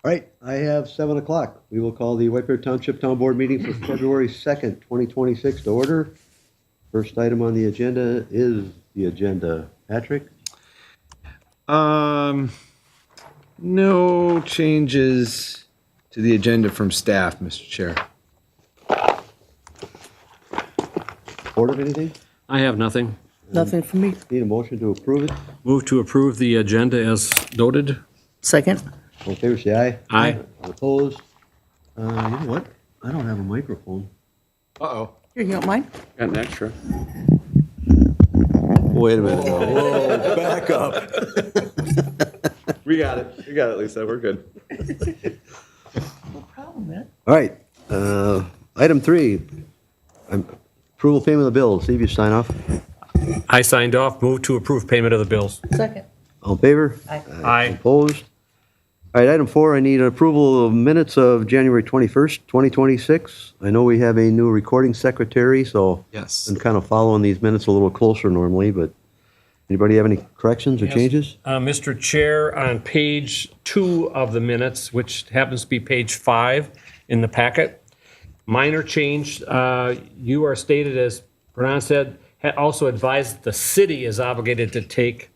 All right, I have 7 o'clock. We will call the White Bear Township Town Board meeting for February 2nd, 2026 to order. First item on the agenda is the agenda. Patrick? No changes to the agenda from staff, Mr. Chair. Board of anything? I have nothing. Nothing for me. Need a motion to approve it? Move to approve the agenda as noted. Second? All in favor, say aye. Aye. All opposed? You know what? I don't have a microphone. Uh-oh. Here, you want mine? Got an extra. Wait a minute. Whoa, back up. We got it. We got it, Lisa. We're good. No problem, man. All right, item 3, approval payment of the bills. Steve, you sign off. I signed off. Move to approve payment of the bills. Second? All in favor? Aye. Aye. Opposed? All right, item 4, I need approval of minutes of January 21st, 2026. I know we have a new recording secretary, so Yes. I'm kind of following these minutes a little closer normally, but anybody have any corrections or changes? Mr. Chair, on page 2 of the minutes, which happens to be page 5 in the packet, minor change. You are stated, as Bernard said, also advised the city is obligated to take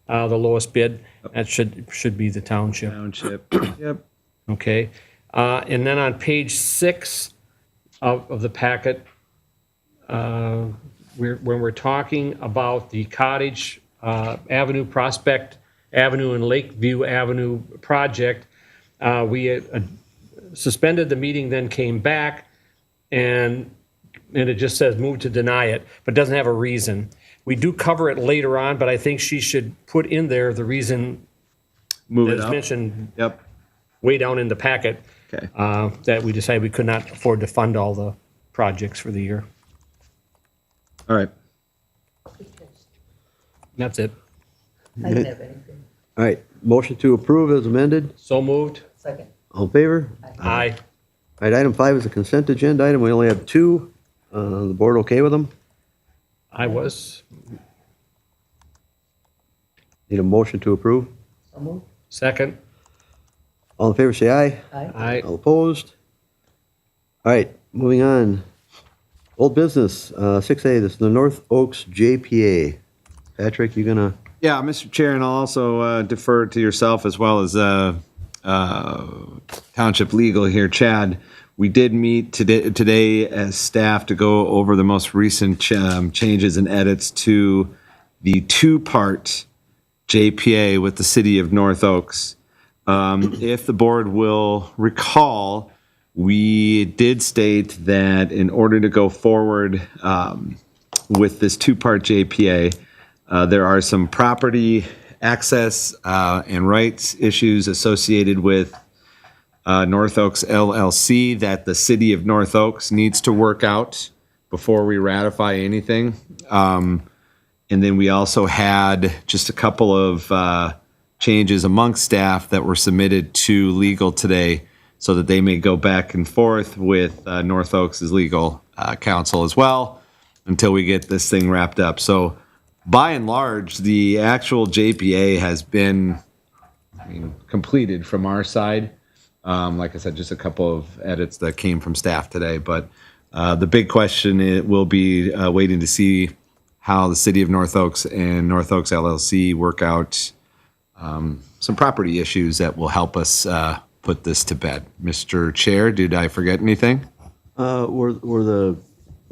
the lowest bid. That should be the township. Township. Yep. Okay. And then on page 6 of the packet, when we're talking about the Cottage Avenue, Prospect Avenue, and Lakeview Avenue project, we suspended the meeting, then came back, and it just says move to deny it, but doesn't have a reason. We do cover it later on, but I think she should put in there the reason Move that it is up. mentioned Yep. way down in the packet, Okay. that we decided we could not afford to fund all the projects for the year. All right. That's it. I didn't have anything. All right, motion to approve as amended. So moved. Second? All in favor? Aye. All right, item 5 is a consent agenda item. We only have 2. The board okay with them? I was. Need a motion to approve? So moved? Second. All in favor, say aye. Aye. Aye. All opposed? All right, moving on. Old business, 6A, this is the North Oaks JPA. Patrick, you gonna? Yeah, Mr. Chair, and I'll also defer to yourself as well as Township Legal here, Chad. We did meet today as staff to go over the most recent changes and edits to the 2-part JPA with the city of North Oaks. If the board will recall, we did state that in order to go forward with this 2-part JPA, there are some property access and rights issues associated with North Oaks LLC that the city of North Oaks needs to work out before we ratify anything. And then we also had just a couple of changes amongst staff that were submitted to legal today so that they may go back and forth with North Oaks' legal counsel as well until we get this thing wrapped up. So by and large, the actual JPA has been completed from our side. Like I said, just a couple of edits that came from staff today. But the big question will be waiting to see how the city of North Oaks and North Oaks LLC work out some property issues that will help us put this to bed. Mr. Chair, did I forget anything? Were the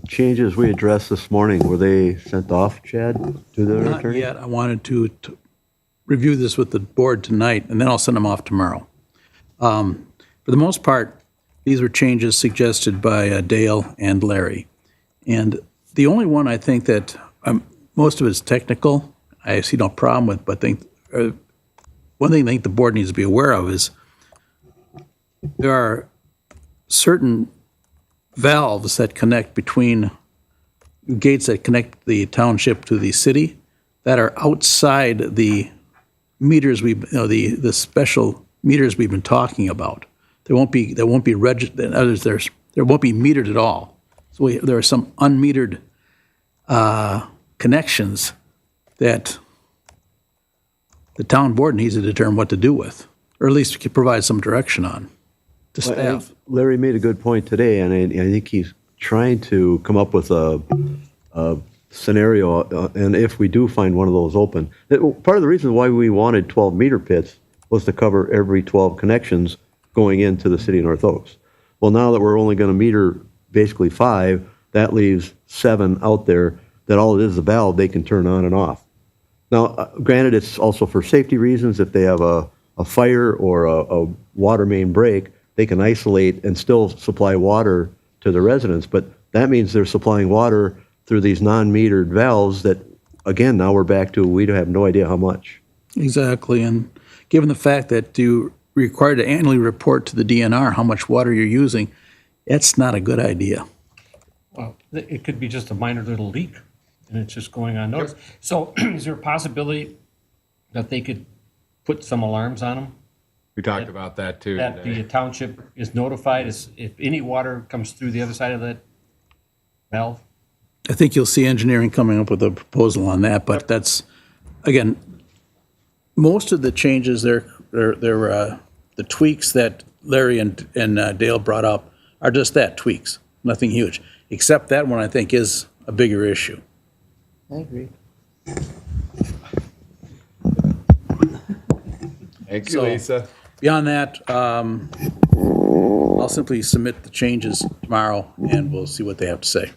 changes we addressed this morning, were they sent off, Chad, to the Not attorney? yet. I wanted to review this with the board tonight, and then I'll send them off tomorrow. For the most part, these were changes suggested by Dale and Larry. And the only one I think that most of it's technical, I see no problem with, but one thing I think the board needs to be aware of is there are certain valves that connect between gates that connect the township to the city that are outside the meters the special meters we've been talking about. There won't be registered. Others there won't be metered at all. So there are some unmetered connections that the town board needs to determine what to do with. or at least we could provide some direction on to Well, I think staff. Larry made a good point today, and I think he's trying to come up with a scenario, and if we do find one of those open, part of the reason why we wanted 12-meter pits was to cover every 12 connections going into the city of North Oaks. Well, now that we're only going to meter basically 5, that leaves 7 out there that all it is a valve they can turn on and off. Now, granted, it's also for safety reasons. If they have a fire or a water main break, they can isolate and still supply water to the residents. But that means they're supplying water through these non-metered valves that, again, now we're back to we have no idea how much. Exactly, and given the fact that you're required to annually report to the DNR how much water you're using, that's not a good idea. Well, it could be just a minor little leak, and it's just going unnoticed. So is there a possibility that they could put some alarms on them? We talked about that too That the today. township is notified if any water comes through the other side of that valve? I think you'll see engineering coming up with a proposal on that, but that's, again, most of the changes they're the tweaks that Larry and Dale brought up are just that, tweaks, nothing huge. Except that one, I think, is a bigger issue. I agree. Thank you, So- Lisa. Beyond that, I'll simply submit the changes tomorrow, and we'll see what they have to say.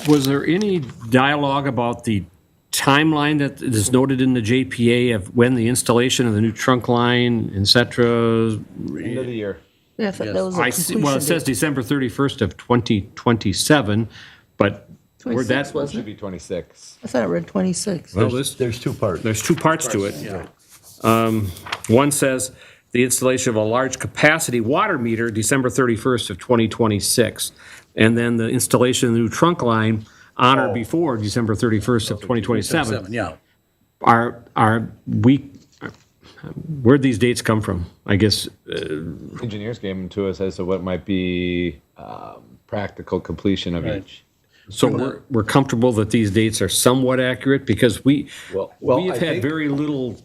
Was there any dialogue about the timeline that is noted in the JPA of when the installation of the new trunk line, et cetera? End of the year. Yeah, I thought that was a I see, completion well, it says date. December 31st of 2027, but where 26, that, It wasn't should it? be 26. I thought I read 26. well, this, There's 2 parts. there's 2 parts to it. One says the installation of a large capacity water meter, December 31st of 2026. And then the installation of the new trunk line on or before December 31st of 2027. Yeah. Where'd these dates come from? I guess, Engineers gave them to us as to what might be practical completion of Right. each. so we're comfortable that these dates are somewhat accurate because we Well, have I had think- very little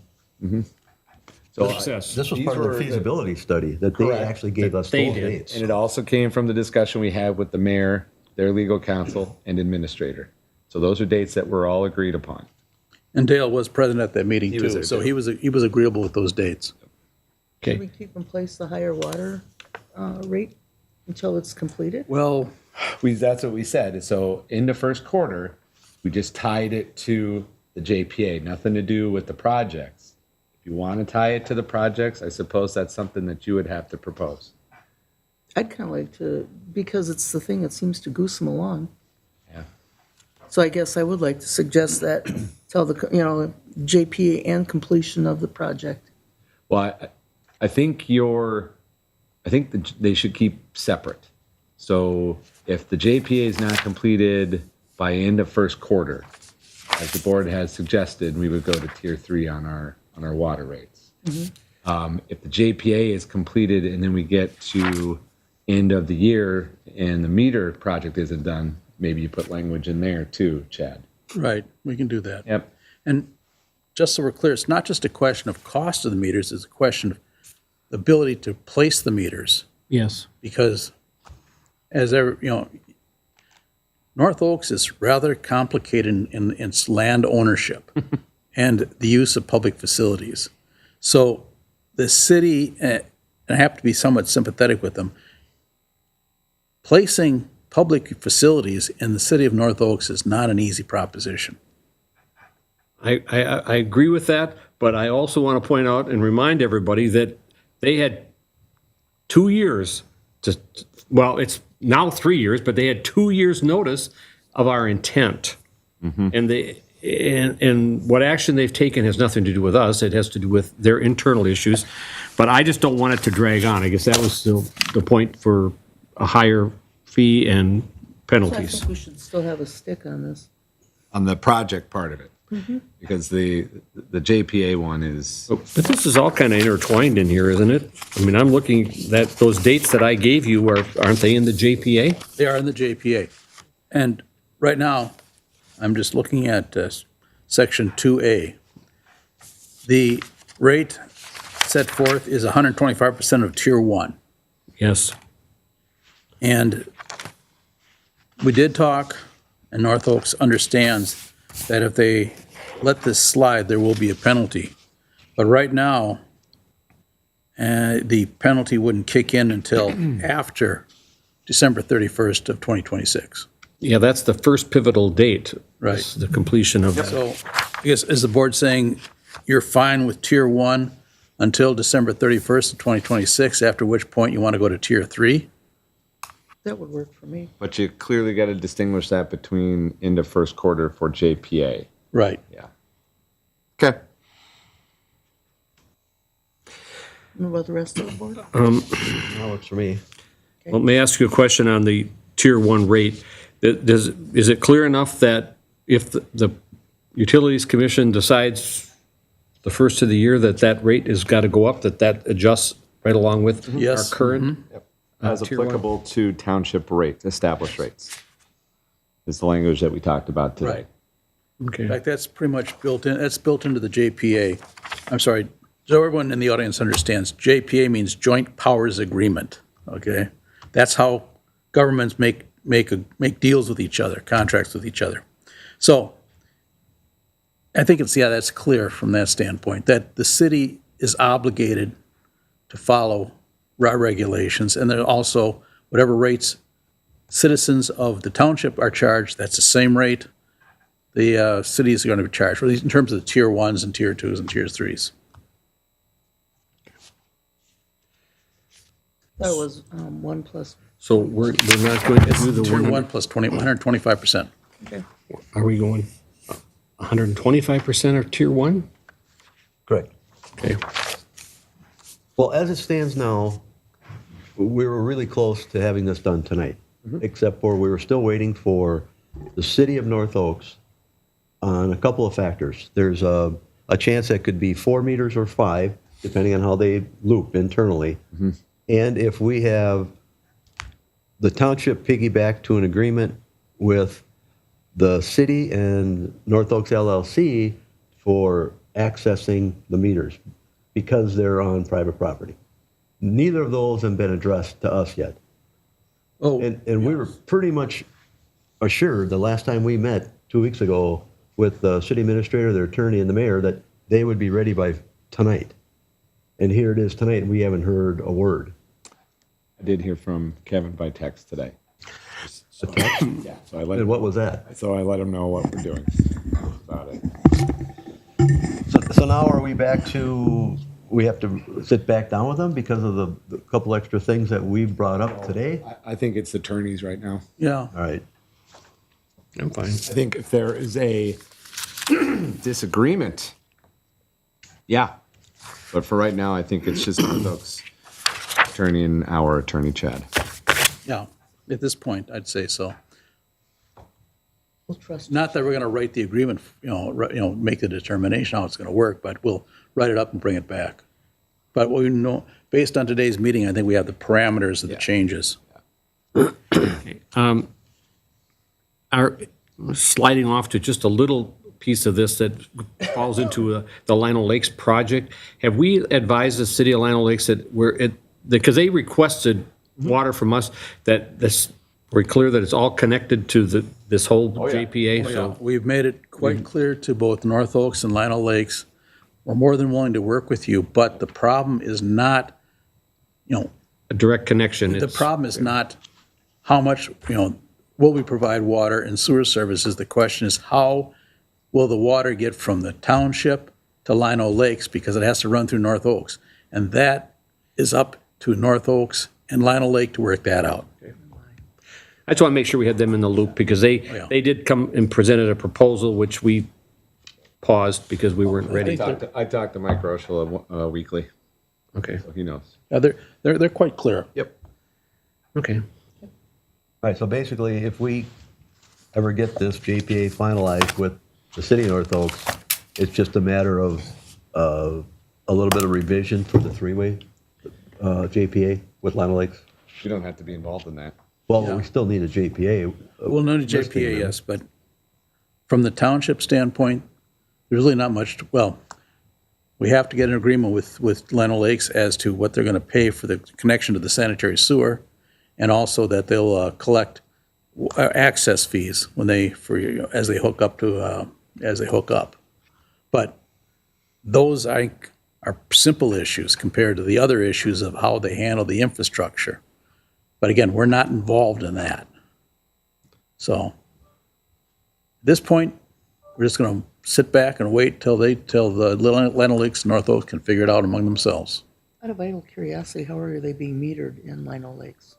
So success. This was These part of were the the- feasibility study that they Correct. actually gave us They those did. dates. And it also came from the discussion we had with the mayor, their legal counsel, and administrator. So those are dates that were all agreed upon. And Dale was present at that meeting, was too, there, so too. he was agreeable with those dates. Should Okay. we keep in place the higher water rate until it's completed? Well, That's what we said. So in the first quarter, we just tied it to the JPA, nothing to do with the projects. If you want to tie it to the projects, I suppose that's something that you would have to propose. I'd kind of like to, because it's the thing that seems to goose them along. Yeah. So I guess I would like to suggest that, tell the, JPA and completion of the project. Well, I think they should keep separate. So if the JPA is not completed by end of first quarter, as the board has suggested, we would go to tier 3 on our water rates. If the JPA is completed and then we get to end of the year and the meter project isn't done, maybe you put language in there too, Chad. right, we can do that. Yep. And just so we're clear, it's not just a question of cost of the meters, it's a question of the ability to place the meters. Yes. Because North Oaks is rather complicated in its land ownership and the use of public facilities. So the city, and I have to be somewhat sympathetic with them, placing public facilities in the city of North Oaks is not an easy proposition. I agree with that, but I also want to point out and remind everybody that they had 2 years well, it's now 3 years, but they had 2 years' notice of our intent. And what action they've taken has nothing to do with us. It has to do with their internal issues. But I just don't want it to drag on. I guess that was the point for a higher fee and So I penalties. think we should still have a stick on this. On the project part of it. Because the JPA one is, But this is all kind of intertwined in here, isn't it? I mean, I'm looking that those dates that I gave you aren't they in the JPA? They are in the JPA. And right now, I'm just looking at Section 2A. The rate set forth is 125% of Tier 1. Yes. And we did talk, and North Oaks understands that if they let this slide, there will be a penalty. But right now, the penalty wouldn't kick in until after December 31st of 2026. Yeah, that's the first pivotal date. Right. is The completion of. So I guess, is the board saying you're fine with Tier 1 until December 31st of 2026, after which point you want to go to Tier 3? That would work for me. But you clearly got to distinguish that between end of first quarter for JPA. Right. Yeah. Okay. What about the rest of the board? That works for me. Well, may I ask you a question on the Tier 1 rate? Is it clear enough that if the Utilities Commission decides the first of the year that rate has got to go up, that adjusts right along with our Yes. current? As Tier 1. applicable to township rates, established rates. Is the language that we talked about today. Right. In Okay. fact, that's pretty much built in, that's built into the JPA. I'm sorry, so everyone in the audience understands, JPA means Joint Powers Agreement, okay? That's how governments make deals with each other, contracts with each other. So I think that's clear from that standpoint, that the city is obligated to follow our regulations, and then also whatever rates citizens of the township are charged, that's the same rate the cities are going to be charged, at least in terms of the Tier 1s and Tier 2s and Tier 3s. That was 1 plus, So we're not going to do the Tier 1 one, plus 125%. okay. are we going 125% of Tier 1? Correct. Okay. Well, as it stands now, we were really close to having this done tonight, except for we were still waiting for the city of North Oaks on a couple of factors. There's a chance that could be 4 meters or 5, depending on how they loop internally. And if we have the township piggyback to an agreement with the city and North Oaks LLC for accessing the meters because they're on private property. Neither of those have been addressed to us yet. Oh, And we were pretty much assured the last time we met 2 weeks ago with the city administrator, their attorney, and the mayor that they would be ready by tonight. And here it is tonight, and we haven't heard a word. I did hear from Kevin by text today. A text? Yeah. So I let And what was that? him know what we're doing about it. So now are we back to, we have to sit back down with them because of the couple extra things that we've brought up today? I think it's attorneys right now. yeah. All right. I'm fine. I think if there is a disagreement, yeah. But for right now, I think it's just North Oaks attorney and our attorney, Chad. Yeah, at this point, I'd say so. We'll trust. Not that we're going to write the agreement, make the determination how it's going to work, but we'll write it up and bring it back. But we know, based on today's meeting, I think we have the parameters of the changes. Our sliding off to just a little piece of this that falls into the Lino Lakes project. Have we advised the city of Lino Lakes that because they requested water from us, that we're clear that it's all connected to this whole JPA? So We've made it quite clear to both North Oaks and Lino Lakes, we're more than willing to work with you, but the problem is not, a direct connection. the problem is not how much, will we provide water and sewer services? The question is, how will the water get from the township to Lino Lakes, because it has to run through North Oaks? And that is up to North Oaks and Lino Lake to work that out. I just want to make sure we had them in the loop because they did come and presented a proposal which we paused because we weren't ready. I talked to Mike Rochelle weekly, Okay. so he knows. Yeah, they're quite clear. Yep. Okay. All right, so basically, if we ever get this JPA finalized with the city of North Oaks, it's just a matter of a little bit of revision for the three-way JPA with Lino Lakes. You don't have to be involved in that. Well, we still need a JPA. Well, no to JPA, yes, but from the township standpoint, there's really not much, we we have to get an agreement with Leno Lakes as to what they're going to pay for the connection to the sanitary sewer, and also that they'll collect access fees when as they hook up. But those are simple issues compared to the other issues of how they handle the infrastructure. But again, we're not involved in that. So at this point, we're just going to sit back and wait till the Leno Lakes and North Oaks can figure it out among themselves. Out of idle curiosity, how are they being metered in Lino Lakes?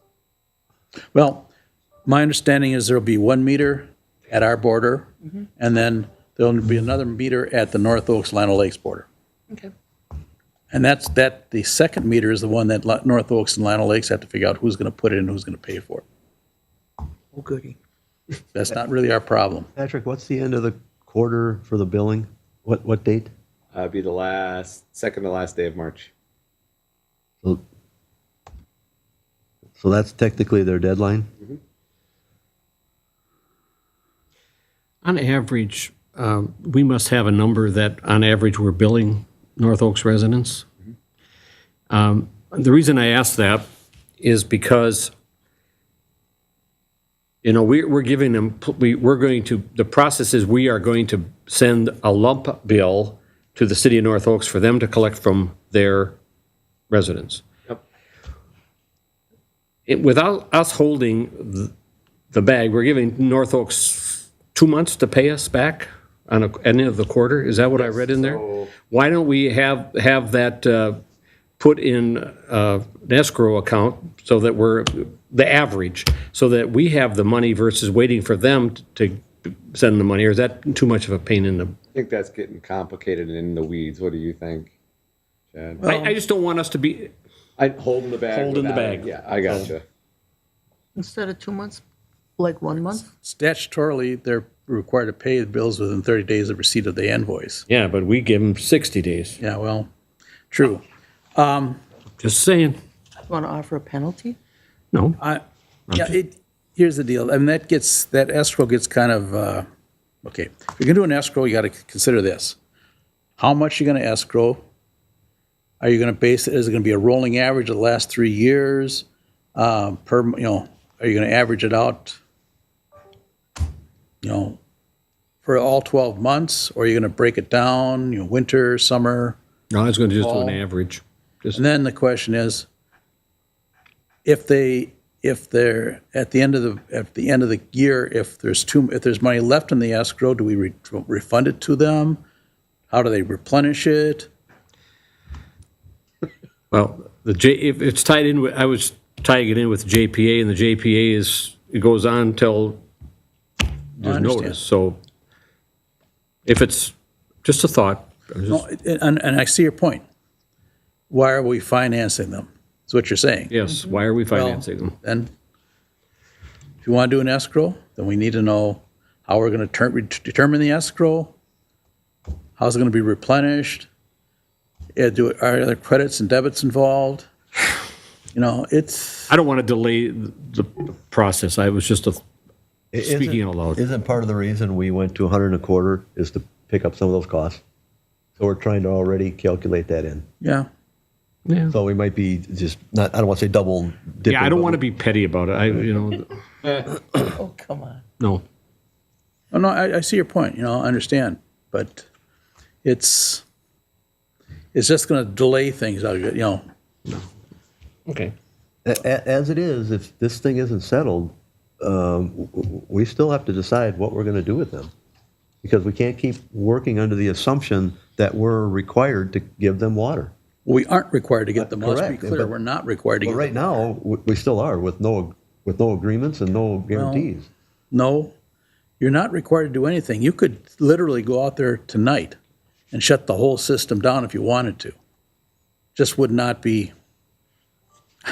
Well, my understanding is there'll be 1 meter at our border, and then there'll be another meter at the North Oaks Lino Lakes border. Okay. And the second meter is the one that North Oaks and Lino Lakes have to figure out who's going to put it in and who's going to pay for it. Oh, goody. That's not really our problem. Patrick, what's the end of the quarter for the billing? What date? Be the second to last day of March. So that's technically their deadline? On average, we must have a number that on average we're billing North Oaks residents. The reason I ask that is because, we're giving them, the process is we are going to send a lump bill to the city of North Oaks for them to collect from their residents. Without us holding the bag, we're giving North Oaks 2 months to pay us back on the end of the quarter. Is that what I read in there? Why don't we have that put in an escrow account so that we're the average, so that we have the money versus waiting for them to send the money? Or is that too much of a pain in the? I think that's getting complicated and in the weeds. What do you think, Chad? I just don't want us to be. Holding the bag. Holding the bag. Yeah, I gotcha. Instead of 2 months, like 1 month? Statutorily, they're required to pay the bills within 30 days of receipt of the invoice. Yeah, but we give them 60 days. Yeah, well, true. Just saying. Want to offer a penalty? No. Here's the deal. I mean, that escrow gets kind of, okay. If you're going to do an escrow, you got to consider this. How much you're going to escrow? Are you going to base it? Is it going to be a rolling average of the last 3 years? Are you going to average it out, for all 12 months? Or are you going to break it down, winter, summer? No, I was going to just do an Fall. average. And then the question is, if they're at the end of the year, if there's money left in the escrow, do we refund it to them? How do they replenish it? Well, if it's tied in with, I was tying it in with JPA, and the JPA it goes on till there's understand. notice. So if it's just a thought. No, and I see your point. Why are we financing them? That's what you're saying. Yes, why are we financing them? Then, if you want to do an escrow, then we need to know how we're going to determine the escrow, how's it going to be replenished, are there credits and debits involved? It's... I don't want to delay the process. I was just speaking out loud. Isn't part of the reason we went to 100 and a quarter is to pick up some of those costs? So we're trying to already calculate that in. Yeah. Yeah. So we might be just not, I don't want to say double dipping. Yeah, I don't but want to be petty about it. Oh, come on. No. Oh, no, I see your point, I understand, but it's just going to delay things, Okay. As it is, if this thing isn't settled, we still have to decide what we're going to do with them. Because we can't keep working under the assumption that we're required to give them water. We aren't required to get them. Let's be Correct, clear, but- we're not required to But get right now, we still are with no agreements and no guarantees. No, you're not required to do anything. You could literally go out there tonight and shut the whole system down if you wanted to. Just would not be,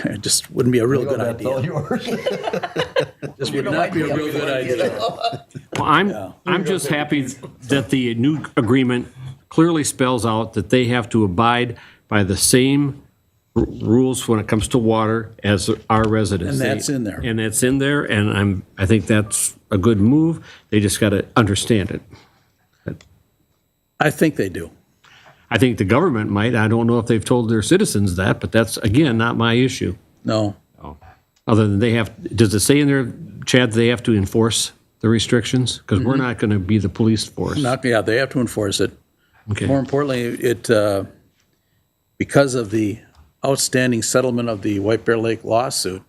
it just wouldn't be a real good That's all idea. yours. Just would not be a real good idea. Well, I'm just happy that the new agreement clearly spells out that they have to abide by the same rules when it comes to water as our residents. And that's in there. And that's in there, and I think that's a good move. They just got to understand it. I think they do. I think the government might. I don't know if they've told their citizens that, but that's, again, not my issue. No. Other than does it say in there, Chad, they have to enforce the restrictions? Because we're not going to be the police force. They have to enforce it. Okay. More importantly, because of the outstanding settlement of the White Bear Lake lawsuit,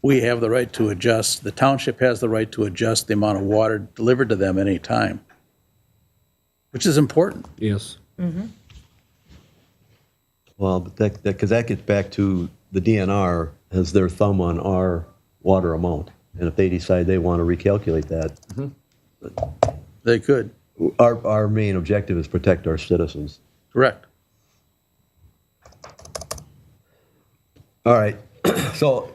we have the right to adjust, the township has the right to adjust the amount of water delivered to them at any time, which is important. Yes. Well, but because that gets back to the DNR has their thumb on our water amount. And if they decide they want to recalculate that, They could. our main objective is protect our citizens. Correct. All right. So,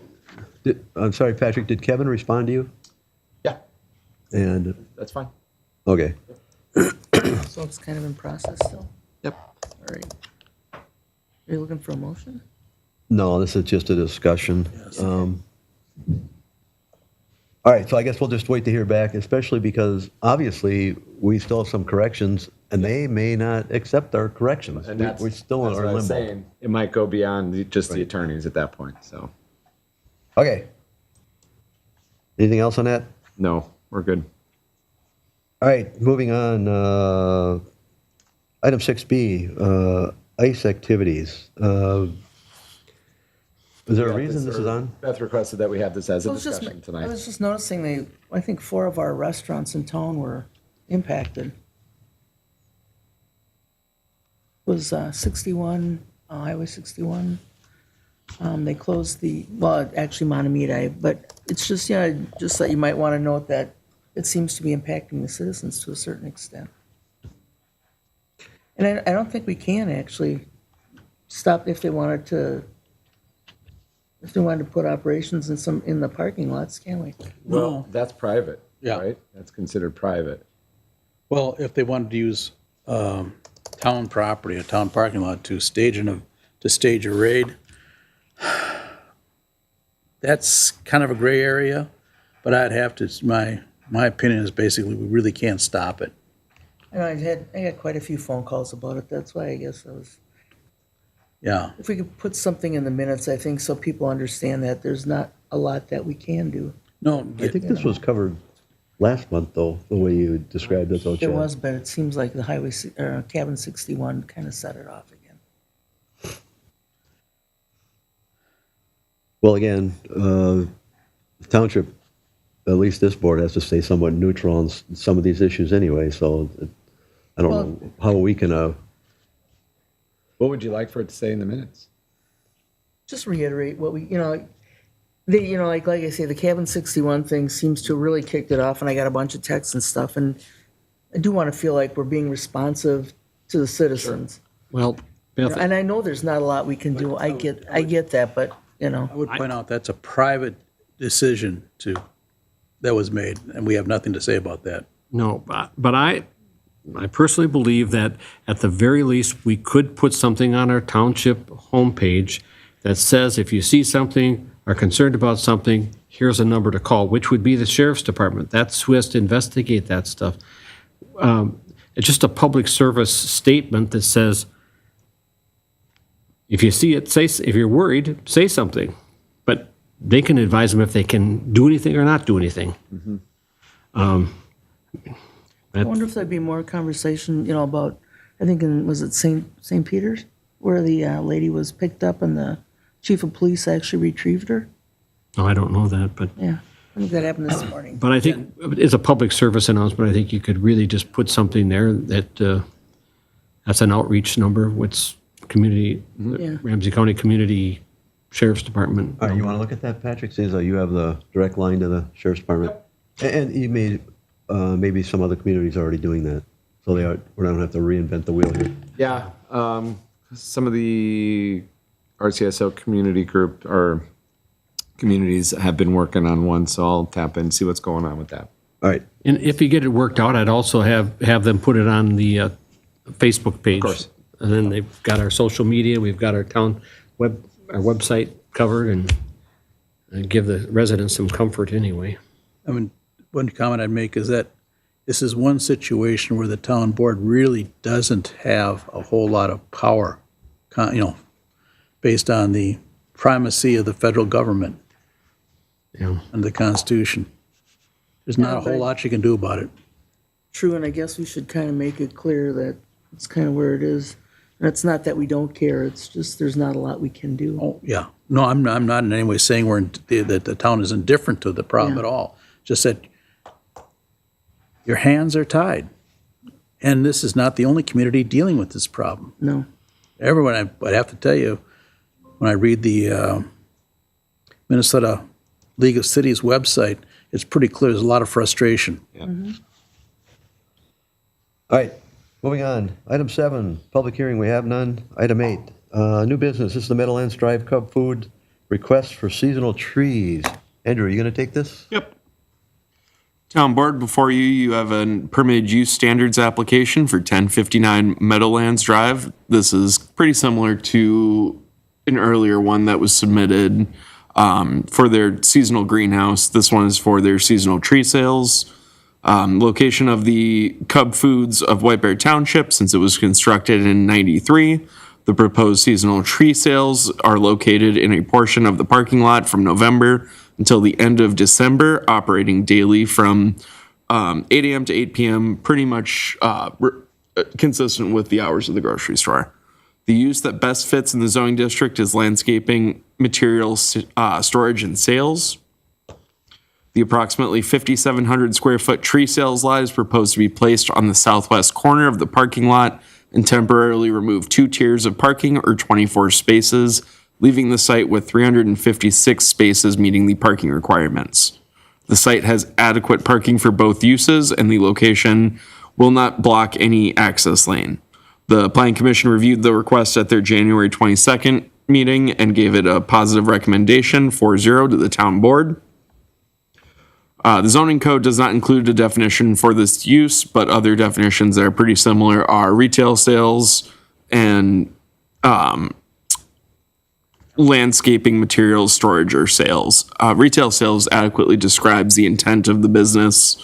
I'm sorry, Patrick, did Kevin respond to you? Yeah, And, that's fine. okay. So it's kind of in process still? Yep. All right. Are you looking for a motion? No, this is just a discussion. All right, so I guess we'll just wait to hear back, especially because obviously we still have some corrections and they may not accept our corrections. We're still in our limbo. It might go beyond just the attorneys at that point, so. Okay. Anything else on that? No, we're good. All right, moving on. Item 6B, ice activities. Is there a reason this is on? Beth requested that we have this as a I was just- discussion I tonight. was just noticing I think 4 of our restaurants in town were impacted. It was 61, Highway 61. They closed actually Montemita, but it's just, just that you might want to note that it seems to be impacting the citizens to a certain extent. And I don't think we can actually stop if they wanted to put operations in the parking lots, can we? Well, that's private, Yeah. right? That's considered private. Well, if they wanted to use town property, a town parking lot to stage a raid, that's kind of a gray area, but I'd have to, my opinion is basically we really can't stop it. And I had quite a few phone calls about it. That's why I guess I was. Yeah. If we could put something in the minutes, I think, so people understand that there's not a lot that we can do. No, I think this was covered last month, though, the way you described it. It was, but it seems like the cabin 61 kind of set it off again. Well, again, the township, at least this board, has to stay somewhat neutral on some of these issues anyway, so I don't know how we can, What would you like for it to say in the minutes? Just reiterate what we, like I say, the cabin 61 thing seems to have really kicked it off, and I got a bunch of texts and stuff, and I do want to feel like we're being responsive to the citizens. Well, Beth, And I know there's not a lot we can do. I get that, but, I would point out that's a private decision that was made, and we have nothing to say about that. no, but I personally believe that at the very least, we could put something on our township homepage that says if you see something, are concerned about something, here's a number to call, which would be the sheriff's department. That's who has to investigate that stuff. It's just a public service statement that says, if you see it, if you're worried, say something. But they can advise them if they can do anything or not do anything. I wonder if there'd be more conversation, about, I think, was it St. Peter's, where the lady was picked up and the chief of police actually retrieved her? Oh, I don't know that, but Yeah, I think that happened this morning. I think it's a public service announcement. I think you could really just put something there that that's an outreach number. What's community, Yeah. Ramsey County Community Sheriff's Department. all right, you want to look at that, Patrick? Seems like you have the direct line to the sheriff's department. And you made, maybe some other communities are already doing that, so we don't have to reinvent the wheel here. Yeah, some of the RCSO community group or communities have been working on one, so I'll tap in and see what's going on with that. All right, And if you get it worked out, I'd also have them put it on the Facebook page. Of course. And then they've got our social media, we've got our town our website covered, and give the residents some comfort anyway. I mean, one comment I'd make is that this is one situation where the town board really doesn't have a whole lot of power, based on the primacy of the federal government and the Constitution. There's not a whole lot you can do about it. True, and I guess we should kind of make it clear that it's kind of where it is. And it's not that we don't care, it's just there's not a lot we can do. Oh, yeah. No, I'm not in any way saying that the town is indifferent to the problem at all. Just that your hands are tied. And this is not the only community dealing with this problem. No. Everyone, I'd have to tell you, when I read the Minnesota League of Cities website, it's pretty clear there's a lot of frustration. All right, moving on. Item 7, public hearing, we have none. Item 8, new business. This is the Meadowlands Drive Cub Food request for seasonal trees. Andrew, are you going to take this? Yep. Town Board, before you, you have a permitted use standards application for 1059 Meadowlands Drive. This is pretty similar to an earlier one that was submitted for their seasonal greenhouse. This one is for their seasonal tree sales. Location of the Cub Foods of White Bear Township, since it was constructed in 93. The proposed seasonal tree sales are located in a portion of the parking lot from November until the end of December, operating daily from 8 a.m. to 8 p.m., pretty much consistent with the hours of the grocery store. The use that best fits in the zoning district is landscaping, materials, storage, and sales. The approximately 5,700 square foot tree sales lot is proposed to be placed on the southwest corner of the parking lot and temporarily remove 2 tiers of parking or 24 spaces, leaving the site with 356 spaces meeting the parking requirements. The site has adequate parking for both uses, and the location will not block any access lane. The Planning Commission reviewed the request at their January 22nd meeting and gave it a positive recommendation 4-0 to the town board. The zoning code does not include a definition for this use, but other definitions that are pretty similar are retail sales and landscaping materials storage or sales. Retail sales adequately describes the intent of the business.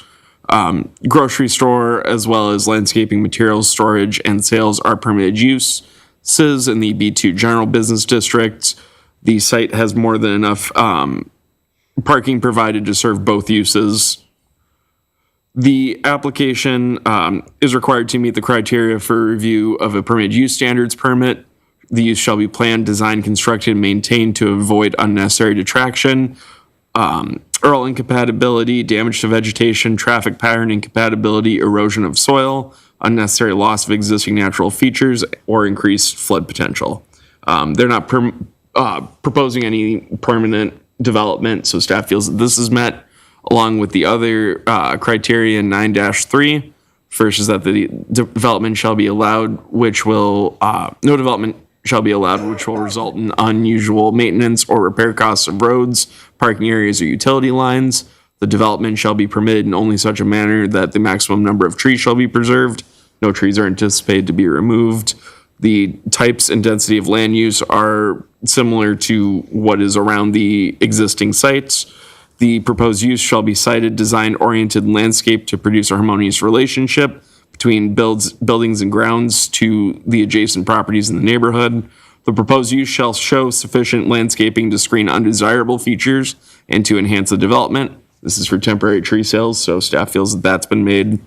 Grocery store, as well as landscaping materials storage and sales, are permitted uses in the B2 General Business District. The site has more than enough parking provided to serve both uses. The application is required to meet the criteria for review of a permitted use standards permit. The use shall be planned, designed, constructed, and maintained to avoid unnecessary detraction, URL incompatibility, damage to vegetation, traffic pattern incompatibility, erosion of soil, unnecessary loss of existing natural features, or increased flood potential. They're not proposing any permanent development, so staff feels that this is met, along with the other criteria in 9-3. First is that the development shall be allowed, which will no development shall be allowed which will result in unusual maintenance or repair costs of roads, parking areas, or utility lines. The development shall be permitted in only such a manner that the maximum number of trees shall be preserved. No trees are anticipated to be removed. The types and density of land use are similar to what is around the existing sites. The proposed use shall be sited, designed, oriented, and landscaped to produce a harmonious relationship between buildings and grounds to the adjacent properties in the neighborhood. The proposed use shall show sufficient landscaping to screen undesirable features and to enhance the development. This is for temporary tree sales, so staff feels that that's been made.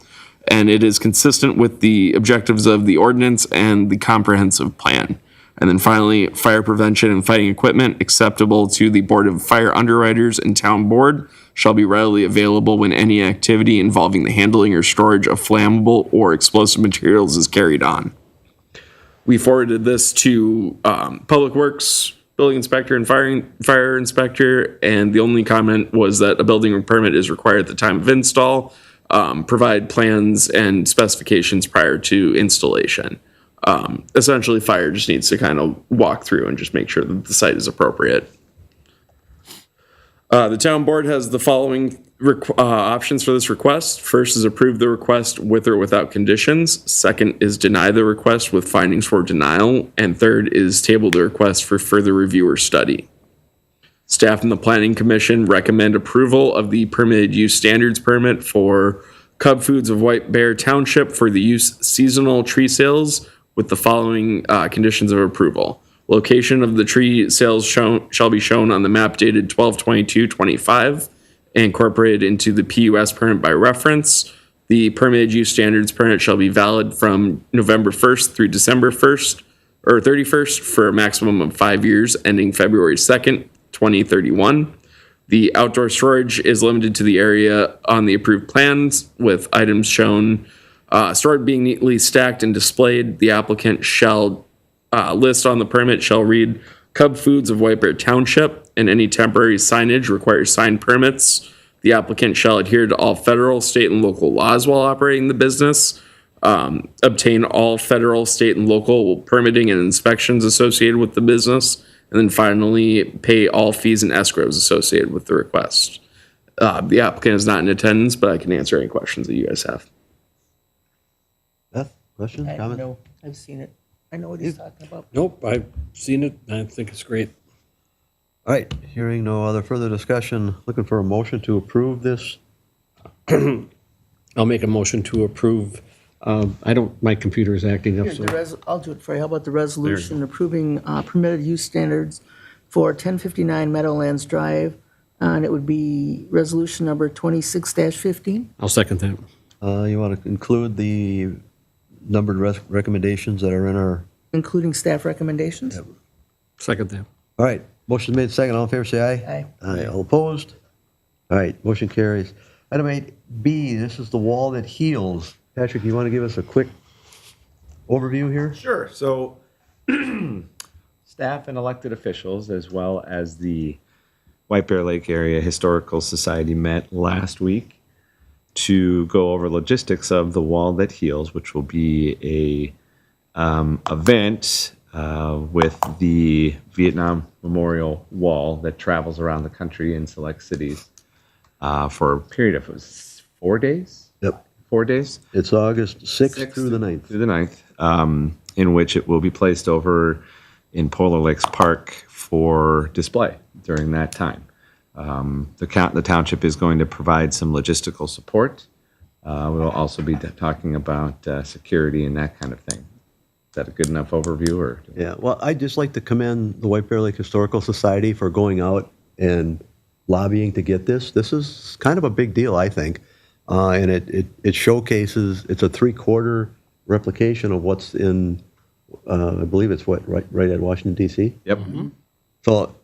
And it is consistent with the objectives of the ordinance and the comprehensive plan. And then finally, fire prevention and fighting equipment acceptable to the Board of Fire Underwriters and Town Board shall be readily available when any activity involving the handling or storage of flammable or explosive materials is carried on. We forwarded this to Public Works, Building Inspector, and Fire Inspector, and the only comment was that a building permit is required at the time of install. Provide plans and specifications prior to installation. Essentially, fire just needs to kind of walk through and just make sure that the site is appropriate. The town board has the following options for this request. First is approve the request with or without conditions. Second is deny the request with findings for denial. And third is table the request for further review or study. Staff and the Planning Commission recommend approval of the permitted use standards permit for Cub Foods of White Bear Township for the use seasonal tree sales with the following conditions of approval. Location of the tree sales shall be shown on the map dated 12/22/25 and incorporated into the PUS permit by reference. The permitted use standards permit shall be valid from November 1st through December 1st or 31st for a maximum of 5 years, ending February 2nd, 2031. The outdoor storage is limited to the area on the approved plans, with items shown stored being neatly stacked and displayed. The applicant shall list on the permit shall read Cub Foods of White Bear Township, and any temporary signage requires sign permits. The applicant shall adhere to all federal, state, and local laws while operating the business, obtain all federal, state, and local permitting and inspections associated with the business, and then finally pay all fees and escrows associated with the request. The applicant is not in attendance, but I can answer any questions that you guys have. Beth, questions, I comments? know, I've seen it. I know what he's talking about. Nope, I've seen it. I think it's great. All right, hearing no other further discussion, looking for a motion to approve this. I'll make a motion to approve. My computer is acting up, Here, so. I'll do it for you. How about the resolution approving permitted use standards for 1059 Meadowlands Drive? And it would be resolution number 26-15. I'll second that. You want to include the numbered recommendations that are in our, Including staff recommendations? Second that. all right, motion made second, all in favor, say aye. Aye. Aye, all opposed? All right, motion carries. Item 8B, this is the wall that heals. Patrick, you want to give us a quick overview here? Sure. So, staff and elected officials, as well as the White Bear Lake Area Historical Society, met last week to go over logistics of the Wall That Heals, which will be a event with the Vietnam Memorial Wall that travels around the country in select cities for a period of 4 days. Yep. 4 days. It's August 6th through the 9th. Through the 9th, in which it will be placed over in Polar Lakes Park for display during that time. The township is going to provide some logistical support. We'll also be talking about security and that kind of thing. Is that a good enough overview? Or Yeah, well, I'd just like to commend the White Bear Lake Historical Society for going out and lobbying to get this. This is kind of a big deal, I think. And it showcases, it's a 3/4 replication of what's in, I believe it's right at Washington, D.C.? Yep. So,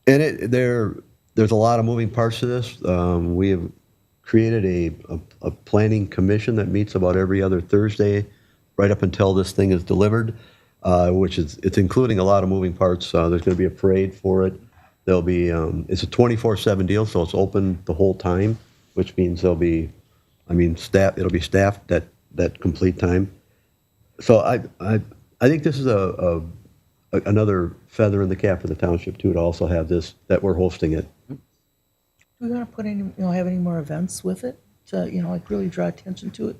and there's a lot of moving parts to this. We have created a planning commission that meets about every other Thursday, right up until this thing is delivered, it's including a lot of moving parts. There's going to be a parade for it. There'll be, it's a 24/7 deal, so it's open the whole time, which means it'll be staffed that complete time. So I think this is another feather in the cap for the township too, to also have this, that we're hosting it. Do we want to put any, have any more events with it to, really draw attention to it?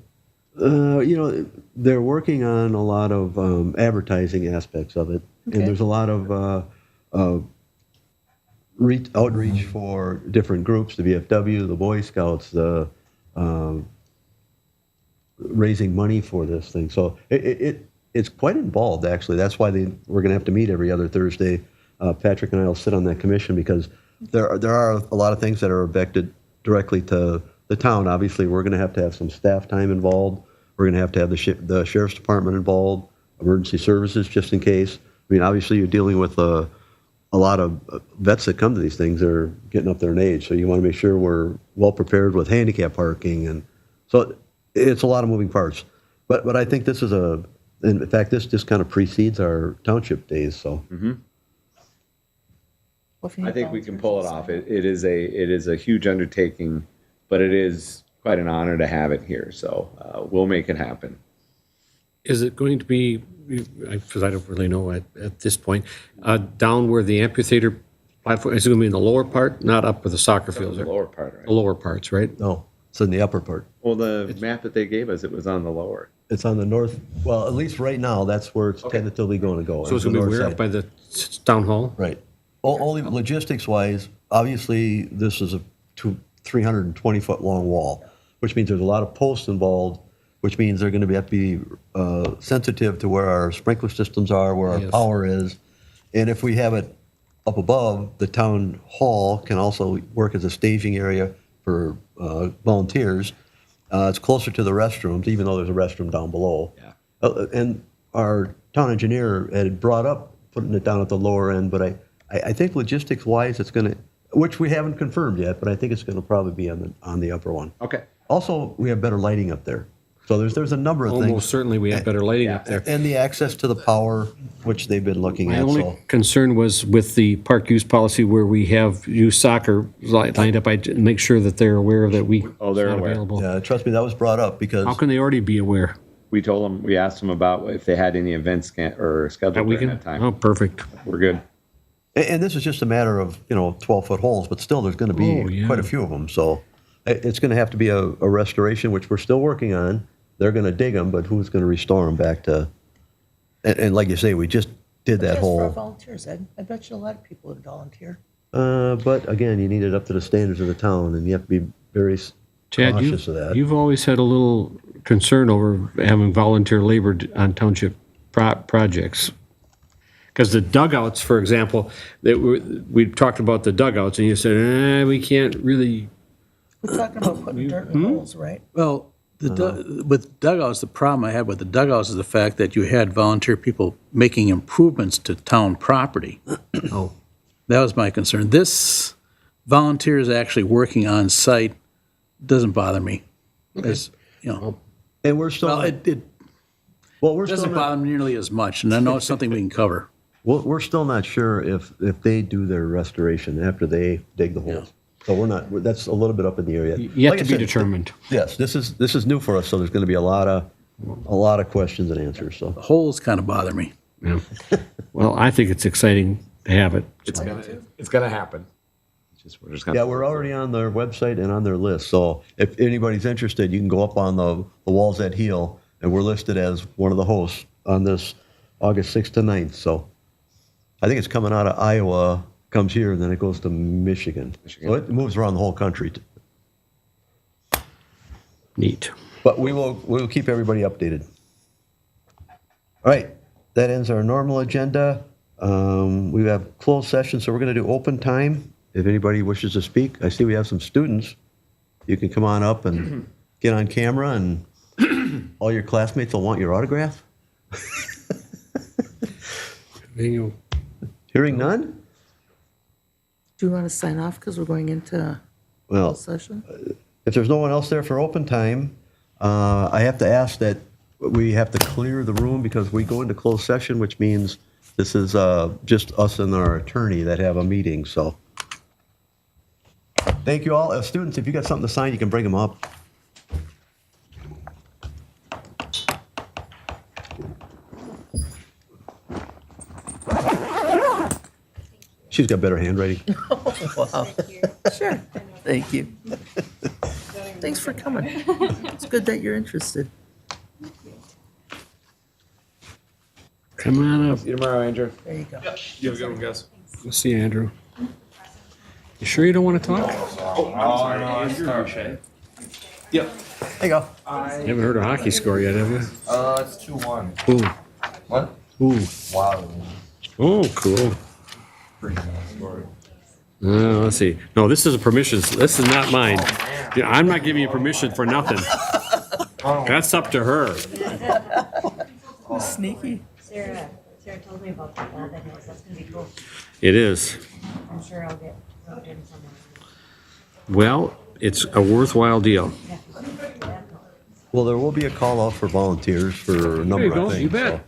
They're working on a lot of advertising aspects of it, Okay. and there's a lot of outreach for different groups, the VFW, the Boy Scouts, the raising money for this thing. So it's quite involved, actually. That's why we're going to have to meet every other Thursday. Patrick and I will sit on that commission because there are a lot of things that are affected directly to the town. Obviously, we're going to have some staff time involved. We're going to have the sheriff's department involved, emergency services, just in case. I mean, obviously, you're dealing with a lot of vets that come to these things. They're getting up there in age, so you want to make sure we're well prepared with handicap parking, and so it's a lot of moving parts. But I think this is in fact, this just kind of precedes our township days. So. Mm-hmm. I think we can pull it off. It is a huge undertaking, but it is quite an honor to have it here. So we'll make it happen. Is it going to be, because I don't really know at this point, down where the amphitheater platform, is it going to be in the lower part, not up where the soccer fields The are? lower part, right? The lower parts, right? No, it's in the upper part. Well, the map that they gave us, it was on the lower. It's on the north. Well, at least right now, that's where it's tentatively going to go. So it's going to be where, up by the town hall? Right. Only logistics-wise, obviously, this is a 320-foot long wall. which means there's a lot of posts involved, which means they're going to have to be sensitive to where our sprinkler systems are, where our Yes. power is. And if we have it up above, the town hall can also work as a staging area for volunteers. It's closer to the restrooms, even though there's a restroom down below. Yeah. And our town engineer had brought up putting it down at the lower end, but I think logistics-wise, it's going to, which we haven't confirmed yet, but I think it's going to probably be on the upper one. Okay. Also, we have better lighting up there. So there's a number of things. Almost certainly we have better lighting up there. And the access to the power, which they've been looking My at, only so. concern was with the park use policy where we have youth soccer lined up. I make sure that they're aware that we. Oh, they're it's not aware. available. Yeah, trust me, that was brought up because. How can they already be aware? We told them, we asked them about if they had any events or That scheduled we during can. that time. Oh, perfect. We're good. And this is just a matter of, 12-foot holes, but still, there's going to be Oh, yeah. quite a few of them. So it's going to have to be a restoration, which we're still working on. They're going to dig them, but who's going to restore them back to? And like you say, we just did that Yes, for our whole. volunteers, Ed. I bet you a lot of people would volunteer. But again, you need it up to the standards of the town, and you have to be very Chad, cautious of that. you've always had a little concern over having volunteer labor on township projects. Because the dugouts, for example, we talked about the dugouts, and you said, we can't really. We're talking about putting dirt in holes, right? Well, with dugouts, the problem I had with the dugouts is the fact that you had volunteer people making improvements to town property. Oh. That was my concern. This volunteers actually working on site doesn't bother me. As, And we're still. well, it we're doesn't still not, bother me nearly as much, and I know it's something we can cover. we're still not sure if they do their restoration after they dig the holes. So we're not. That's a little bit up in the area. Yet Like to I be said, determined. Yes, this is new for us, so there's going to be a lot of questions and answers. So The holes kind of bother me. Yeah. Well, I think it's exciting to have it. It's gonna happen. We're just gonna. yeah, we're already on their website and on their list. So if anybody's interested, you can go up on the Walls at Heel, and we're listed as one of the hosts on this August 6th to 9th. So I think it's coming out of Iowa, comes here, and then it goes to Michigan. So it moves around the whole country. Neat. But we will keep everybody updated. All right, that ends our normal agenda. We have closed session, so we're going to do open time. If anybody wishes to speak, I see we have some students. You can come on up and get on camera, and all your classmates will want your autograph. Bingo. Hearing none? Do you want to sign off because we're going into Well, closed session? if there's no one else there for open time, I have to ask that we have to clear the room because we go into closed session, which means this is just us and our attorney that have a meeting, so. Thank you all. Students, if you got something to sign, you can bring them up. She's got better handwriting. Sure. Thank you. Thanks for coming. It's good that you're interested. Come on up. See you tomorrow, Andrew. There you go. You have a good one, guys. We'll see you, Andrew. You sure you don't want to talk? Yep. There you go. You haven't heard a hockey score yet, have you? It's 2-1. Ooh. What? Ooh. Wow. Oh, cool. Let's see. No, this is a permission. This is not mine. Yeah, I'm not giving you permission for nothing. That's up to her. Sneaky. Sarah told me about that lab anyways, that's gonna be cool. It is. I'm sure I'll get roped in somewhere. Well, it's a worthwhile deal. Well, there will be a call out for volunteers for a There number you go. of things. You bet.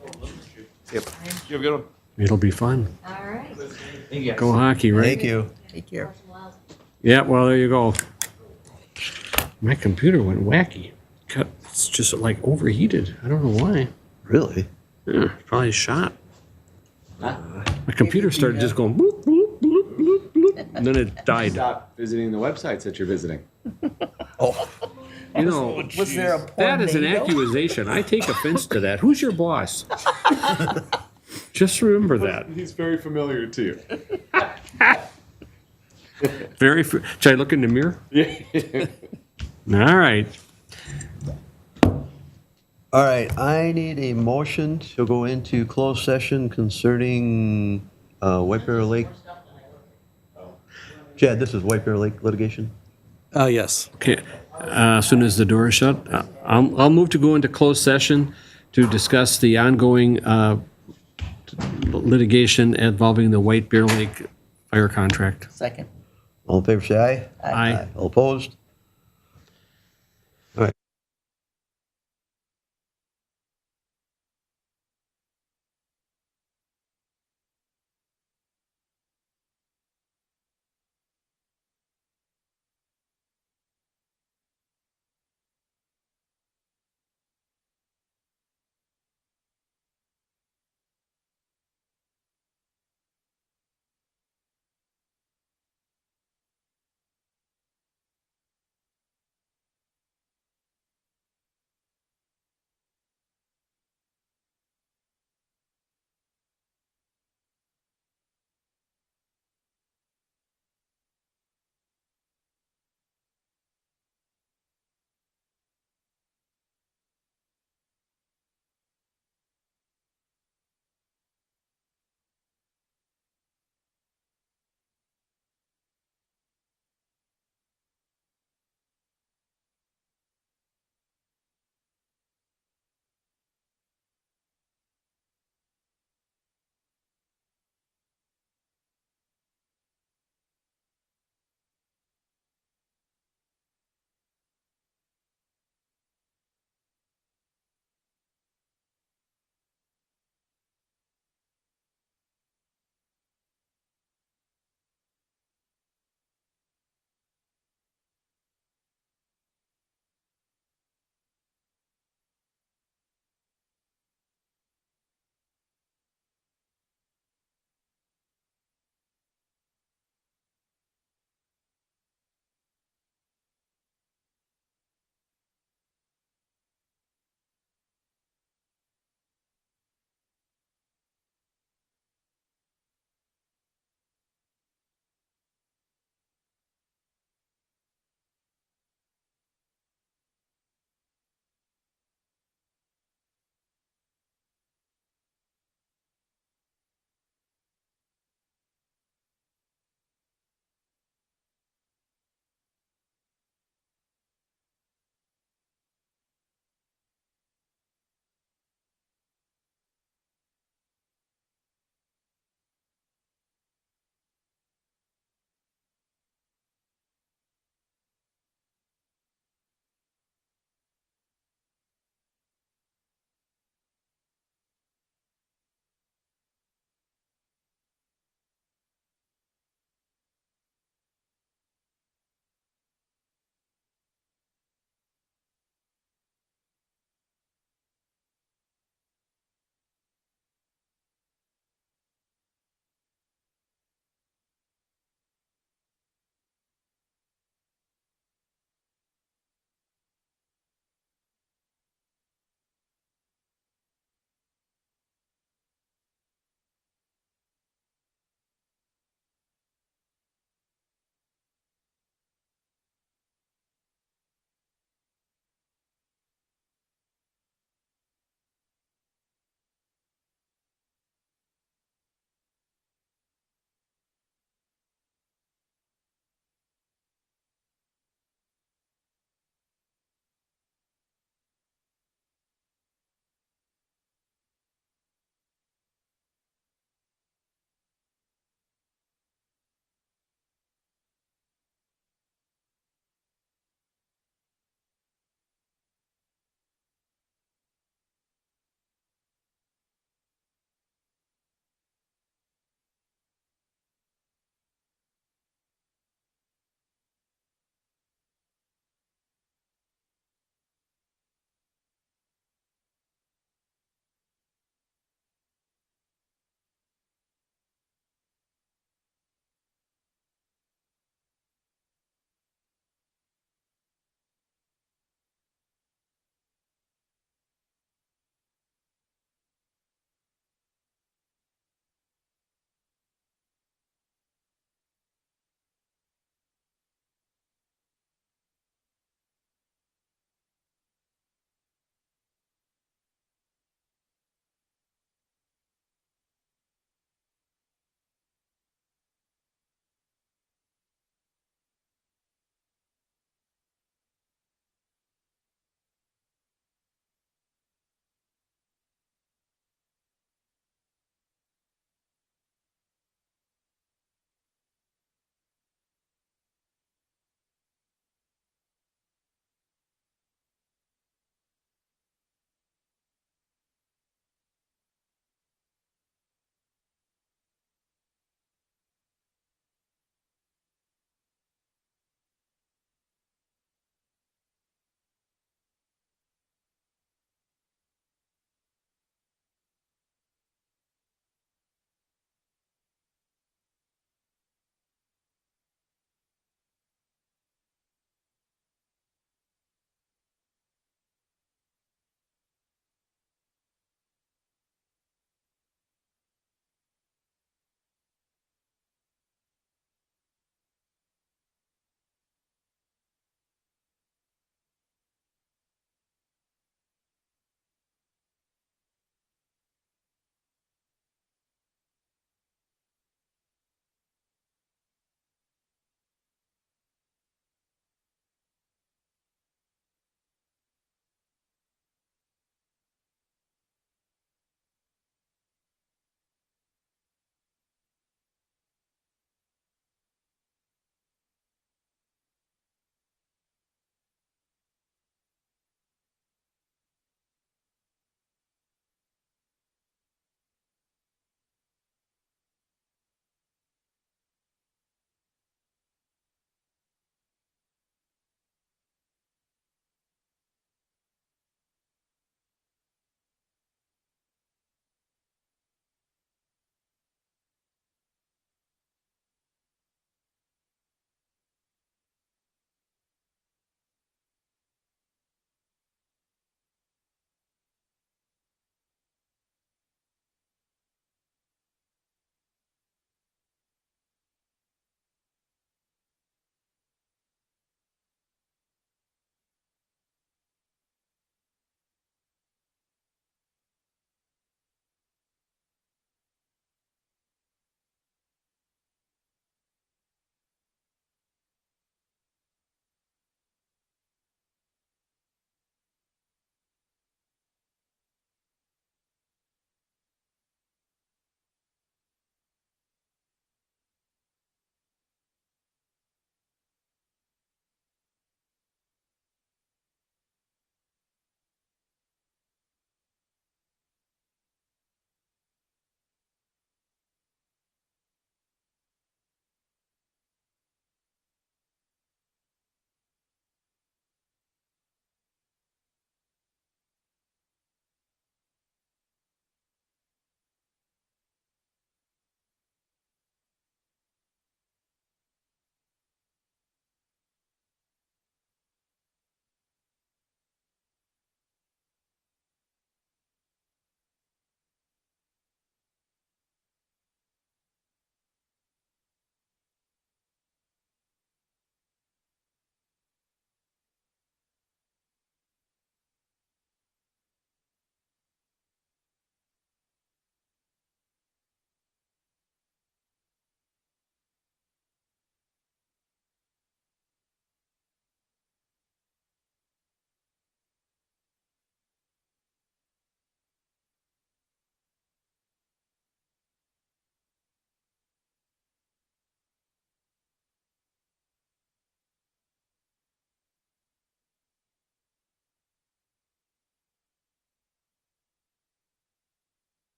You have a good one. It'll be fun. All right. Go hockey, right? Thank you. Take care. Yeah, well, there you go. My computer went wacky. It's just like overheated. I don't know why. Really? Yeah, probably a shot. My computer started just going bloop, bloop, bloop, bloop, bloop, and then it died. Stop visiting the websites that you're visiting. You know, Was there a that is an tornado? accusation. I take offense to that. Who's your boss? Just remember that. He's very familiar to you. Should I look in the mirror? All right. All right, I need a motion to go into closed session concerning White Bear Lake. Chad, this is White Bear Lake litigation? Yes. Okay, as soon as the door is shut, I'll move to go into closed session to discuss the ongoing litigation involving the White Bear Lake fire contract. Second. All in favor, say aye. Aye. All opposed? All right.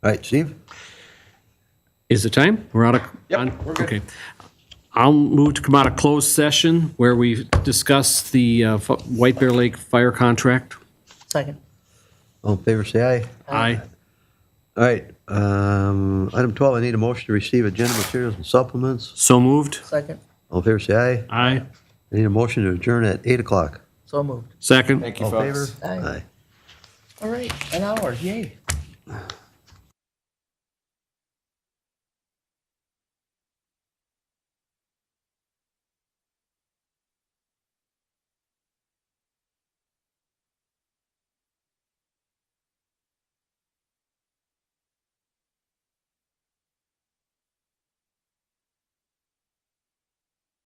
All right, Steve? Is it time? We're out of. Yep, we're good. Okay. I'll move to come out of closed session where we discuss the White Bear Lake fire contract. Second. All in favor, say aye. Aye. All right, item 12, I need a motion to receive agenda materials and supplements. So moved. Second. All in favor, say aye. Aye. I need a motion to adjourn at 8 o'clock. So moved. Second. Thank you, All in favor? folks. Aye. All right, an hour, yay.